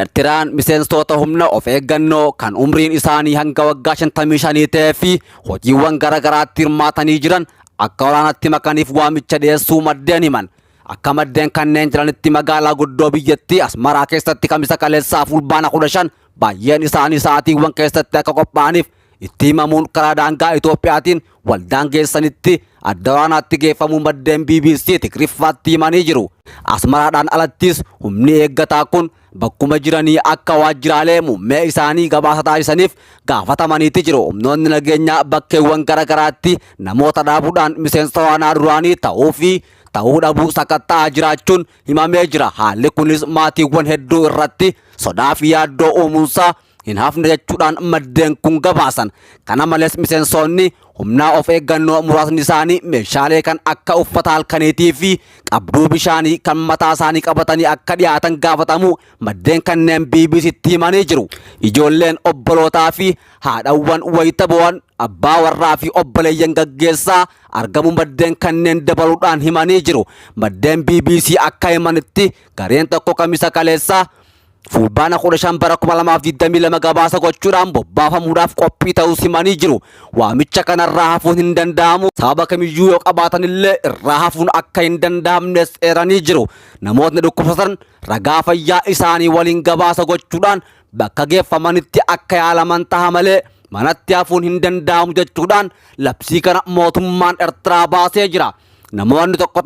Eertiraan miseensota humna of eeggannoo kan umriin isaanii hanga waggaa 55 ta'ee fi hojiiwwan garaagaraatti hirmaatanii jiran akka waraanatti makaniif waamicha dhiyeessuu maddeen himan. Akka maddeen kanneen jiranitti magaalaa guddoo biyyattii Asmaraa keessatti kamisa kaleessaa fulbaana 15 baay'een isaanii sa'aatiiwwan keessatti akka qophaa'aniif itti himamuun karaa daangaa Itoophiyaatiin waldaangeessanitti adda waraanaatti geeffamuu maddeen BBC Tigriiffaatti himanii jiru. Asmaraadhaan alattis humni eeggataa kun bakkuma jiranii akka waajjiraalee muummee isaanii gabaasa taasisaniif gaafatamaniiti jiru. Humnoonni nageenyaa bakkeewwan garaagaraatti namoota dhaabuudhaan miseensa waraanaa duraanii ta'uu dhabuu sakatta'aa jiraachuun himamee jira. Haalli kunis maatiiwwan hedduu irratti sodaa fi yaaddoo uumuunsaa hin hafne jechuudhaan maddeen kun gabaasan. Kana malees miseensonni humnaa of eeggannoo muraasni isaanii meeshaalee kan akka uffata halkaniitii fi qabduu bishaanii kan mataa isaanii qabatanii akka dhiyaatan gaafatamu maddeen kanneen BBCtti himanii jiru. Ijoolleen obbolootaa fi haadhawwan wayita bo'an abbaa warraa fi obboleeyyan gaggeessaa argamu maddeen kanneen dabaluudhaan himanii jiru. Maddeen BBC akka himanitti gareen tokko kamisa kaleessaa fulbaana 15 bara 2022 gabaasa gochuudhaan bobbaafamuudhaaf qophii ta'uu himanii jiru. Waamicha kanarraa hafuun hin danda'amu. Sababa kamiyyuu yoo qabaatanillee irraa hafuun akka hin danda'amnes eeranii jiru. Namootni dhukkubsatan ragaa fayyaa isaanii waliin gabaasa gochuudhaan bakka geeffamanitti akka yaalaman ta'a malee manatti hafuun hin danda'amu jechuudhaan labsii kana mootummaan Eertiraa baasee jira. Namoonni tokko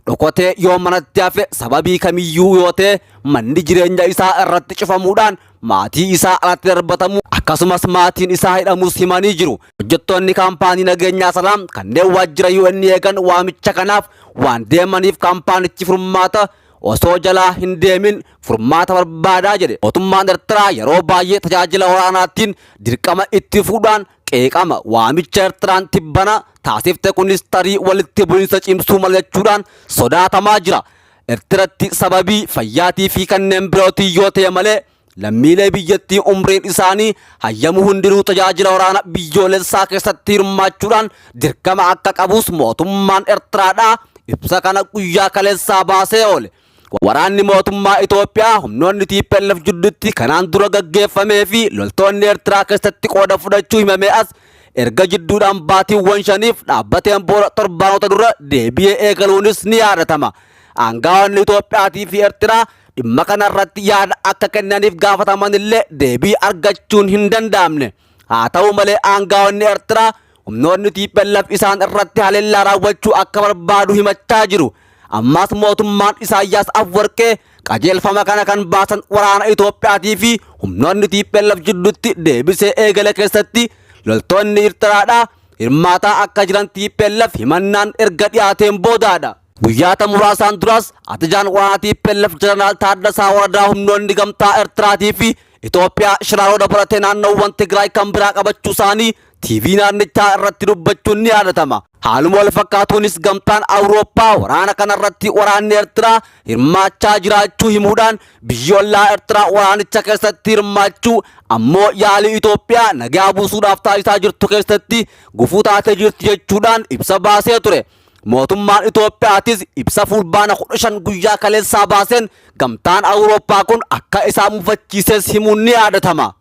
dhokotee yoo manatti hafe sababii kamiyyuu yoo ta'e manni jireenya isaa irratti cufamuudhaan maatii isaa alatti darbatamu akkasumas maatiin isaa hidhamus himanii jiru. Hojjettoonni kaampaanii nageenyaa Salaam kanneen waajjira UN eegan waamicha kanaaf waan deemaniif kaampaanichi furmaata osoo jalaa hin deemin furmaata barbaadaa jedhe. Mootummaan Eertiraa yeroo baay'ee tajaajila waraanaatiin dirqama itti fuudhaan qeeqama. Waamicha Eertiraan tibbana taasifte kunis tarii walitti bu'iinsa cimsuu malachuudhaan sodaatamaa jira. Eertiratti sababii fayyaatii fi kanneen birootii yoo ta'e malee lammiilee biyyattii umriin isaanii hayyamu hundinuu tajaajila waraana biyyoolessaa keessatti hirmaachuudhaan dirqama akka qabus mootummaan Eertiraadhaa ibsa kana guyyaa kaleessaa baasee oole. Waraanni mootummaa Itoophiyaa humnoonni TPLF jidduutti kanaan dura gaggeeffamee fi loltoonni Eertiraa keessatti qooda fudhachuu himamee as erga jidduudhaan baatiiwwan 5 dhaabbateen booda torbaanota dura deebi'ee eegaluunis ni yaadatama. Aangaa'onni Itoophiyaatii fi Eertiraa dhimma kanarratti yaada akka kennaniif gaafataman illee deebii argachuun hin danda'amne. Haa ta'u malee aangaa'onni Eertiraa humnoonni TPLF isaan irratti haleellaa raawwachuu akka barbaadu himachaa jiru. Ammas mootummaan Isaayyaas Afwerqee qajeelfama kana kan baasan waraana Itoophiyaatii fi humnoonni TPLF jidduutti deebisee eegale keessatti loltoonni Eertiraadhaa hirmaataa akka jiran TPLF himannaan erga dhiyaateen boodaadha. Guyyaata muraasaan duras ajajaan waraana TPLF Jeneraal Taaddasaa Waradaa humnoonni gamtaa Eertiraatii fi Itoophiyaa shiraaroo dabalatee naannawwan Tigraay kan biraa qabachuu isaanii TV naannichaa irratti dubbachuun ni yaadatama. Haaluma wal fakkaatuunis gamtaan Awurooppaa waraana kanarratti waraanni Eertiraa hirmaachaa jiraachuu himuudhaan biyyoolaa Eertiraa waraanicha keessatti hirmaachuu ammoo yaalii Itoophiyaa nagaa buusuudhaaf taasisaa jirtu keessatti gufuu taatee jirti jechuudhaan ibsa baasee ture. Mootummaan Itoophiyaatis ibsa fulbaana 15 guyyaa kaleessaa baaseen gamtaan Awurooppaa kun akka isaa mufachiises himuun ni yaadatama.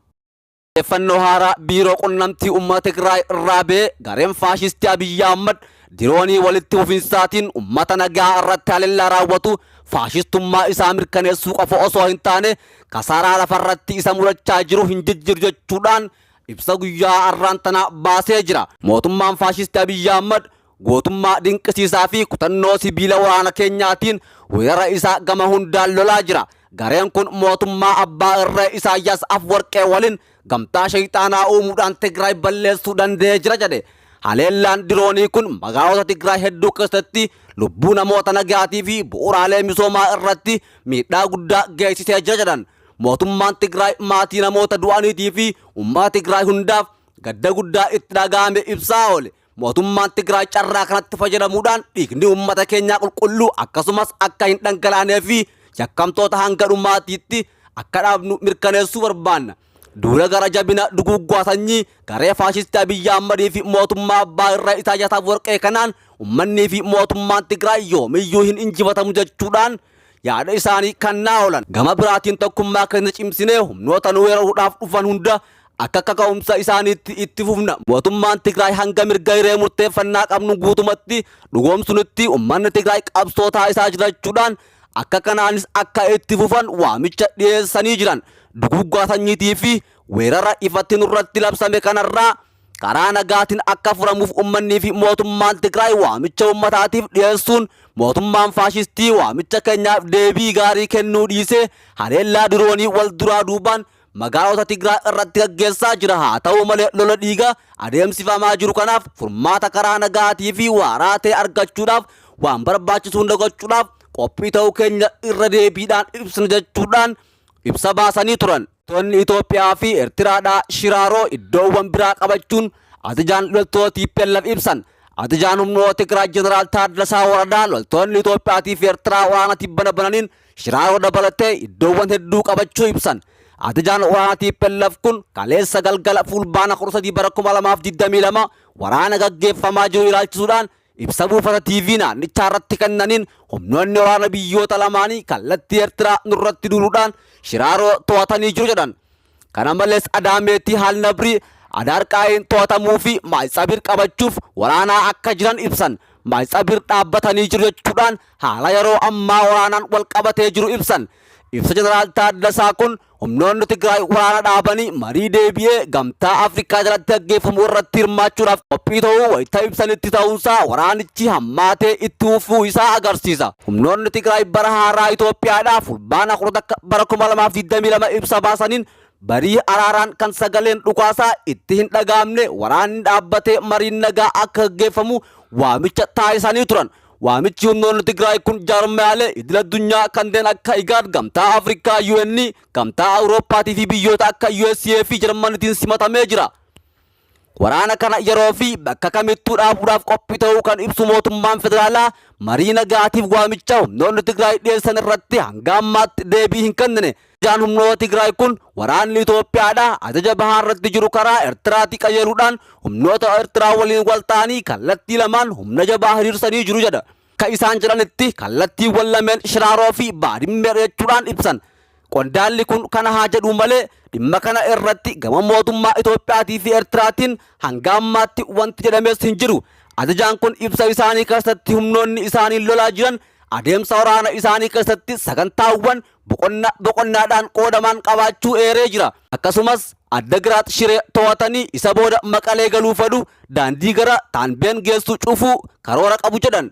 Odeeffannoo haaraa biiroo qunnamtii uummata Tigraay irraa ba'e gareen faashistii Abiyyi Ahmad diroonii walitti fufinsaatiin uummata nagaa irratti haleellaa raawwatu faashistummaa isaa mirkaneessuu qofa osoo hin taane kasaaraa lafarratti isa mudachaa jiru hin jijjiiru jechuudhaan ibsa guyyaa har'aan tana baasee jira. Mootummaan faashistii Abiyyi Ahmad gootummaa dinqisiisaa fi kutannoo sibiila waraana keenyaatiin weerara isaa gama hundaan lolaa jira. Gareen kun mootummaa abbaa irree Isaayyaas Afwerqee waliin gamtaa shayxaanaa uumuudhaan Tigraay balleessuu danda'ee jira jedhe. Haleellaan diroonii kun magaalota Tigraay hedduu keessatti lubbuu namoota nagaatii fi bu'uuraalee misoomaa irratti miidhaa guddaa geessisee jira jedhan. Mootummaan Tigraay maatii namoota du'aniitii fi uummata Tigraay hundaaf gadda guddaa itti dhaga'ame ibsaa oole. Mootummaan Tigraay carraa kanatti fayyadamuudhaan dhiigni uummata keenyaa qulqulluu akkasumas akka hin dhangalaanee fi yakkamtoota hanga dhumaatiitti akka dhaabnu mirkaneessuu barbaanna. Duula gara jabina duguuggaa sanyii garee faashistii Abiyyi Ahmadii fi mootummaa abbaa irree Isaayyaas Afwerqee kanaan uummanni fi mootummaan Tigraay yoomiyyuu hin injifatamu jechuudhaan yaada isaanii kannaa oolan. Gama biraatiin tokkummaa keenya cimsinee humnoota nu weeraruudhaaf dhufan hunda akka kaka'umsa isaaniitti itti fufna. Mootummaan Tigraay hanga mirga hiree murteeffannaa qabnu guutumatti dhugoomsunutti uummanni Tigraay qabsoo taasisaa jirachuudhaan akka kanaanis akka itti fufan waamicha dhiyeessanii jiran. Duguggaa sanyiitii fi weerara ifatti nurratti labsame kanarraa karaa nagaatiin akka furamuuf uummanni fi mootummaan Tigraay waamicha uummataatiif dhiyeessuun mootummaan faashistii waamicha keenyaaf deebii gaarii kennuu dhiisee haleellaa diroonii wal duraa duubaan magaalota Tigraay irratti gaggeessaa jira. Haa ta'u malee lola dhiigaa adeemsifamaa jiru kanaaf furmaata karaa nagaatii fi waaraa ta'e argachuudhaaf waan barbaachisu hunda gochuudhaaf qophii ta'uu keenya irra deebiidhaan ibsina jechuudhaan ibsa baasanii turan. Loltoonni Itoophiyaa fi Eertiraadhaa Shiraaroo iddoowwan biraa qabachuun ajajaan loltoota TPLF ibsan. Ajajaan humnoota Tigraay Jeneraal Taaddasaa Waradaa loltoonni Itoophiyaatii fi Eertiraa waraana tibbana bananiin Shiraaroo dabalatee iddoowwan hedduu qabachuu ibsan. Ajajaan waraana TPLF kun kaleessa galgala fulbaana 13 bara 2022 waraana gaggeeffamaa jiru ilaalchisuudhaan ibsa buufata TV naannichaa irratti kennaniin humnoonni waraana biyyoota lamaanii kallattii Eertiraa nurratti duuluudhaan Shiraaroo to'atanii jiru jedhan. Kana malees Adaameetii Haalnabrii Adaarqaayin to'atamuu fi Maayitsabir qabachuuf waraanaa akka jiran ibsan. Maayitsabir dhaabbatanii jiru jechuudhaan haala yeroo ammaa waraanaan wal qabatee jiru ibsan. Ibsa Jeneraal Taaddasaa kun humnoonni Tigraay waraana dhaabanii marii deebi'ee gamtaa Afrikaa jalatti gaggeeffamu irratti hirmaachuudhaaf qophii ta'uu wayita ibsanitti ta'uunsaa waraanichi hammaatee itti fufuu isaa agarsiisa. Humnoonni Tigraay bara haaraa Itoophiyaadhaa fulbaana 10 bara 2022 ibsa baasaniin barii araaraan kan sagaleen dhukaasaa itti hin dhagaamne waraanni dhaabbatee mariin nagaa akka gaggeeffamu waamicha taasisanii turan. Waamichi humnoonni Tigraay kun jaarmaalee idil addunyaa kanneen akka IGAD, gamtaa Afrikaa, UN, gamtaa Awurooppaatii fi biyyoota akka USA fi Jarmaniitiin simatamee jira. Waraana kana yeroo fi bakka kamittuu dhaabuudhaaf qophii ta'uu kan ibsu mootummaan federaalaa marii nagaatiif waamicha humnoonni Tigraay dhiyeessan irratti hanga ammaatti deebii hin kennine. Ajajaan humnoota Tigraay kun waraanni Itoophiyaadhaa ajaja bahaa irratti jiru karaa Eertiraatti qajeeluudhaan humnoota Eertiraa waliin wal ta'anii kallattii lamaan humna jabaa hiriirsanii jiru jedha. Akka isaan jedhanitti kallattiiwwan lameen Shiraaroo fi Baadimmee jechuudhaan ibsan. Qondaalli kun kana haa jedhu malee dhimma kana irratti gama mootummaa Itoophiyaatii fi Eertiraatiin hanga ammaatti wanti jedhamees hin jiru. Ajajaan kun ibsa isaanii keessatti humnoonni isaanii lolaa jiran adeemsa waraana isaanii keessatti sagantaawwan boqonnaadhaan qoodaman qabaachuu eeree jira. Akkasumas Addagiraat Shiree to'atanii isa booda Maqalee galuu fedhu daandii gara Taanbeen geessu cufuu karoora qabu jedhan.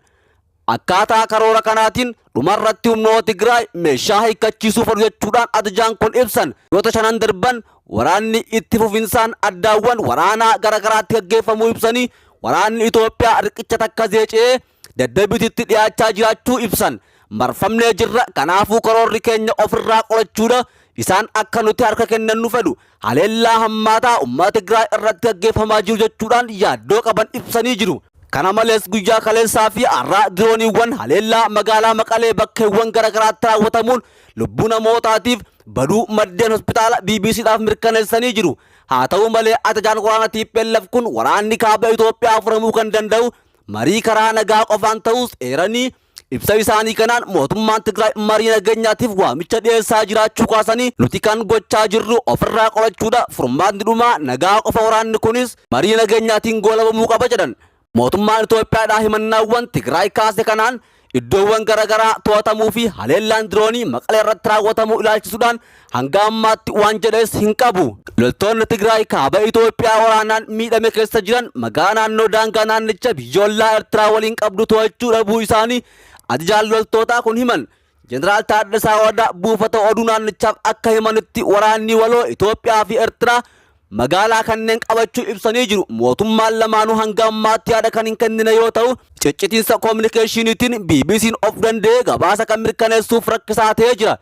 Akkaataa karoora kanaatiin dhumarratti humnoota Tigraay meeshaa hiikkachiisuu fedhu jechuudhaan ajajaan kun ibsan. Yoota shanan darban waraanni itti fufinsaan addaawwan waraanaa garagaraatti gaggeeffamuu ibsanii waraanni Itoophiyaa riqicha takka zeecee daddabiititti dhiyaachaa jiraachuu ibsan. Marfamnee jirra, kanaafuu karoorri keenya ofirraa qolachuudha. Isaan akka nuti harka kennannu fedhu haleellaa hammaataa uummata Tigraay irratti gaggeeffamaa jiru jechuudhaan yaaddoo qaban ibsanii jiru. Kana malees guyyaa kaleessaa fi har'aa dirooniiwwan haleellaa magaalaa Maqalee bakkeewwan garagaraatti raawwatamuun lubbuu namootaatiif baduu maddeen hospitaala BBCdhaaf mirkaneessanii jiru. Haa ta'u malee ajajaan waraana TPLF kun waraanni kaaba Itoophiyaa furamuu kan danda'u marii karaa nagaa qofaan ta'us eeranii ibsa isaanii kanaan mootummaan Tigraay marii nageenyaatiif waamicha dhiyeessaa jiraachuu kaasanii nuti kan gochaa jirru ofirraa qolachuudha. Furmaanni dhumaa nagaa qofa, waraanni kunis marii nageenyaatiin goolabamuu qaba jedhan. Mootummaan Itoophiyaadhaa himannaawwan Tigraay kaase kanaan iddoowwan garagaraa to'atamuu fi haleellaan diroonii Maqalee irratti raawwatamuu ilaalchisuudhaan hanga ammaatti waan jedhes hin qabu. Loltoonni Tigraay kaaba Itoophiyaa waraanaan miidhame keessa jiran magaalaa naannoo daangaa naannicha biyyoolaa Eertiraa waliin qabdu to'achuu dhabuu isaanii ajajaan loltootaa kun himan. Jeneraal Taaddasaa Waradaa buufata oduu naannichaaf akka himanitti waraanni waloo Itoophiyaa fi Eertiraa magaalaa kanneen qabachuu ibsanii jiru. Mootummaan lamaanuu hanga ammaatti yaada kan hin kennine yoo ta'u, ciccitiinsa koominikeeshiniitiin BBC'n of danda'ee gabaasa kan mirkaneessuuf rakkisaa ta'ee jira.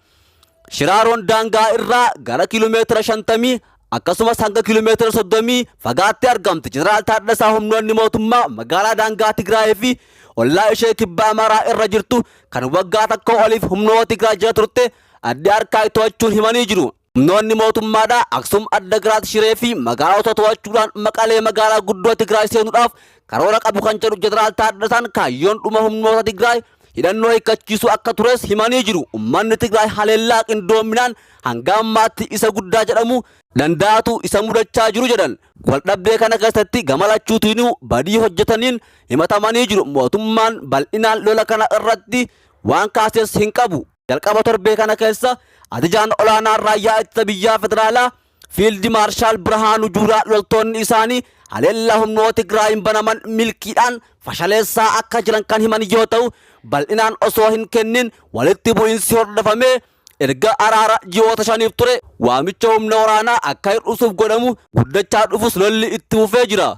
Shiraaroon daangaa irraa gara kiiloomeetira 50 akkasumas hanga kiiloomeetira 30 fagaattee argamti. Jeneraal Taaddasaa humnoonni mootummaa magaalaa daangaa Tigraay fi ollaa ishee kibba Amaaraa irra jirtu kan waggaa tokko oliif humnoota Tigraay jala turte adda harkaa to'achuun himanii jiru. Humnoonni mootummaadhaa Aksum, Addagiraat Shiree fi magaalota to'achuudhaan Maqalee magaalaa guddoo Tigraay seenuudhaaf karoora qabu kan jedhu Jeneraal Taaddasaan kaayyoon dhuma humnoota Tigraay hidhannoo hiikkachiisuu akka tures himanii jiru. Uummanni Tigraay haleellaa qindoominaan hanga ammaatti isa guddaa jedhamu danda'atu isa mudachaa jiru jedhan. Waldhabdee kana keessatti gama lachuutiin badii hojjetaniin himatamanii jiru. Mootummaan bal'inaan lola kana irratti waan kaases hin qabu. Jalqaba torbee kana keessa ajajaan olaanaan raayyaa ittisa biyyaa federaalaa Fiild Maarshaal Birhaanuu Juulaa loltoonni isaanii haleellaa humnoota Tigraayin banaman milkiidhaan fashaleessaa akka jiran kan himan yoo ta'u, bal'inaan osoo hin kennin walitti bu'iinsi hordofamee erga araara ji'oota 5 ture waamicha humna waraanaa akka hir'isuuf godhamu guddachaa dhufus lolli itti fufee jira.